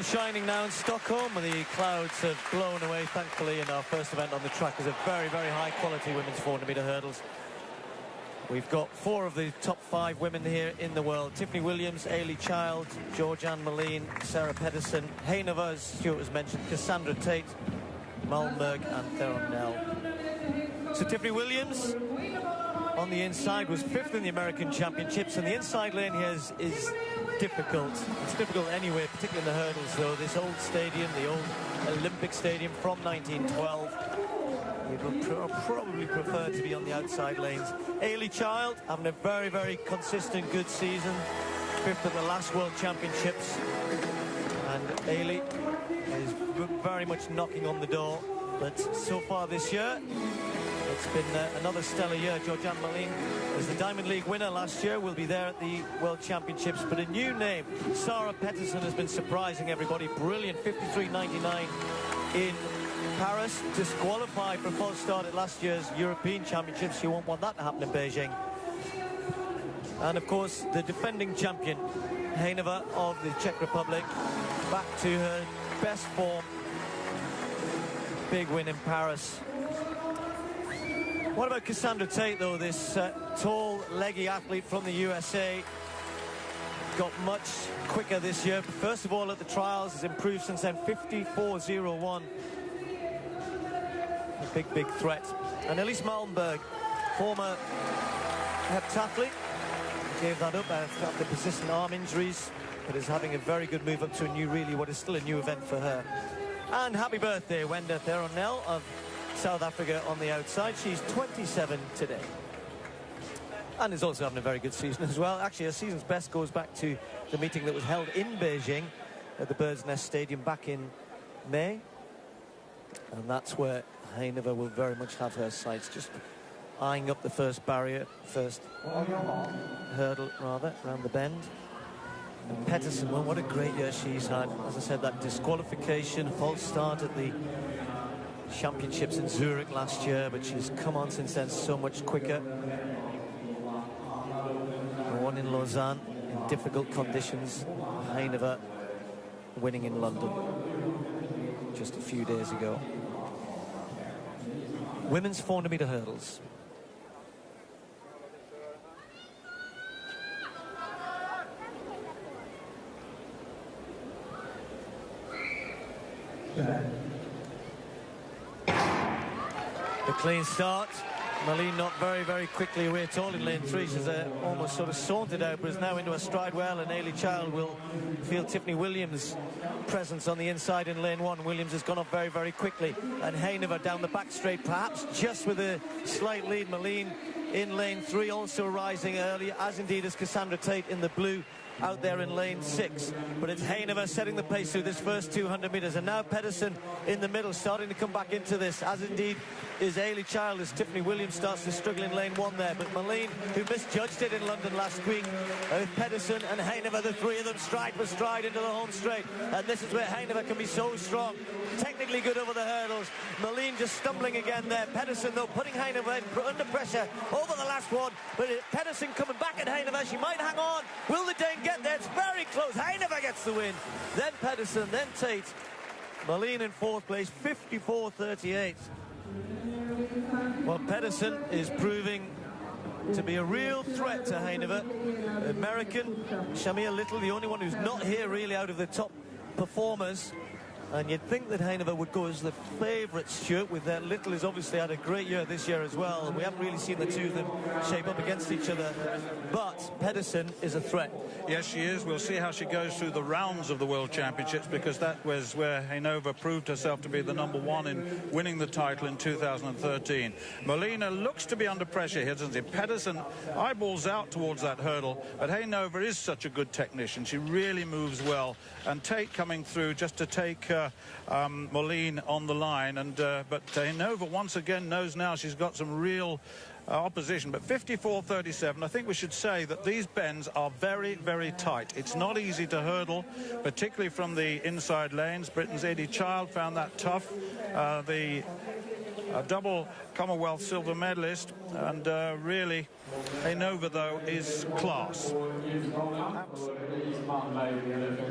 Shining now in Stockholm, and the clouds have blown away, thankfully, and our first event on the track is a very, very high-quality women's 400-metre hurdles. We've got 4 of the top 5 women here in the world. Tiffany Williams, Ailey Child, Georgianne Moline, Sarah Pedersen, Hejnova, as Stuart has mentioned, Cassandra Tate, Malmberg and Theron Nell. So Tiffany Williams on the inside was 5th in the American Championships, and the inside lane here is difficult. It's difficult anyway, particularly in the hurdles, though. This old stadium, the old Olympic Stadium from 1912, you would probably prefer to be on the outside lanes. Ailey Child having a very, very consistent, good season. 5th at the last World Championships. And Ailey is very much knocking on the door. But so far this year, it's been another stellar year. Georgianne Moline was the Diamond League winner last year, will be there at the World Championships. But a new name, Sarah Pedersen, has been surprising everybody. Brilliant, 53.99 in Paris. Disqualified for a false start at last year's European Championships. She won't want that to happen in Beijing. And of course, the defending champion, Hejnova of the Czech Republic, back to her best form. Big win in Paris. What about Cassandra Tate, though? This tall, leggy athlete from the USA got much quicker this year. First of all, at the trials, has improved since then. 54.01. A big threat. And Elise Malmberg, former heptathlete, gave that up after persistent arm injuries, but is having a very good move up to a new, what is still a new event for her. And happy birthday, Wenda Theron Nell of South Africa on the outside. She's 27 today. And is also having a very good season as well. Actually, her season's best goes back to the meeting that was held in Beijing at the Bird's Nest Stadium back in May. And that's where Hejnova will very much have her sights, just eyeing up the first hurdle, rather, around the bend. And Pedersen, well, what a great year she's had. As I said, that disqualification, false start at the Championships in Zurich last year, but she's come on since then so much quicker. One in Lausanne in difficult conditions. Hejnova winning in London just a few days ago. Women's 400-metre hurdles. The clean start. Moline not very quickly away at all in lane 3. She's almost sort of sauntered out, but is now into a stride well, and Ailey Child will feel Tiffany Williams' presence on the inside in lane 1. Williams has gone up very quickly, and Hejnova down the back straight, perhaps just with a slight lead. Moline in lane 3, also rising early, as indeed is Cassandra Tate in the blue out there in lane 6. But it's Hejnova setting the pace through this first 200 metres, and now Pedersen in the middle starting to come back into this, as indeed is Ailey Child, as Tiffany Williams starts to struggle in lane 1 there. But Moline, who misjudged it in London last week, with Pedersen and Hejnova, the 3 of them stride for stride into the home straight, and this is where Hejnova can be so strong, technically good over the hurdles. Moline just stumbling again there. Pedersen, though, putting Hejnova under pressure over the last one, but Pedersen coming back at Hejnova. She might hang on. Will the Dane get there? It's very close. Hejnova gets the win. Then Pedersen, then Tate. Moline in 4th place, 54.38. Well, Pedersen is proving to be a real threat to Hejnova. American Shamir Little, the only one who's not here really out of the top performers. And you'd think that Hejnova would go as the favourite, Stuart, with that. Little has obviously had a great year this year as well, and we haven't really seen the two of them shape up against each other. But Pedersen is a threat. Yes, she is. We'll see how she goes through the rounds of the World Championships, because that was where Hejnova proved herself to be the #1 in winning the title in 2013. Molina looks to be under pressure here, doesn't she? Pedersen eyeballs out towards that hurdle, but Hejnova is such a good technician. She really moves well. And Tate coming through just to take Moline on the line, and but Hejnova once again knows now she's got some real opposition. But 54.37, I think we should say that these bends are very tight. It's not easy to hurdle, particularly from the inside lanes. Britain's Ailey Child found that tough. The double Commonwealth silver medalist, and really Hejnova, though, is class.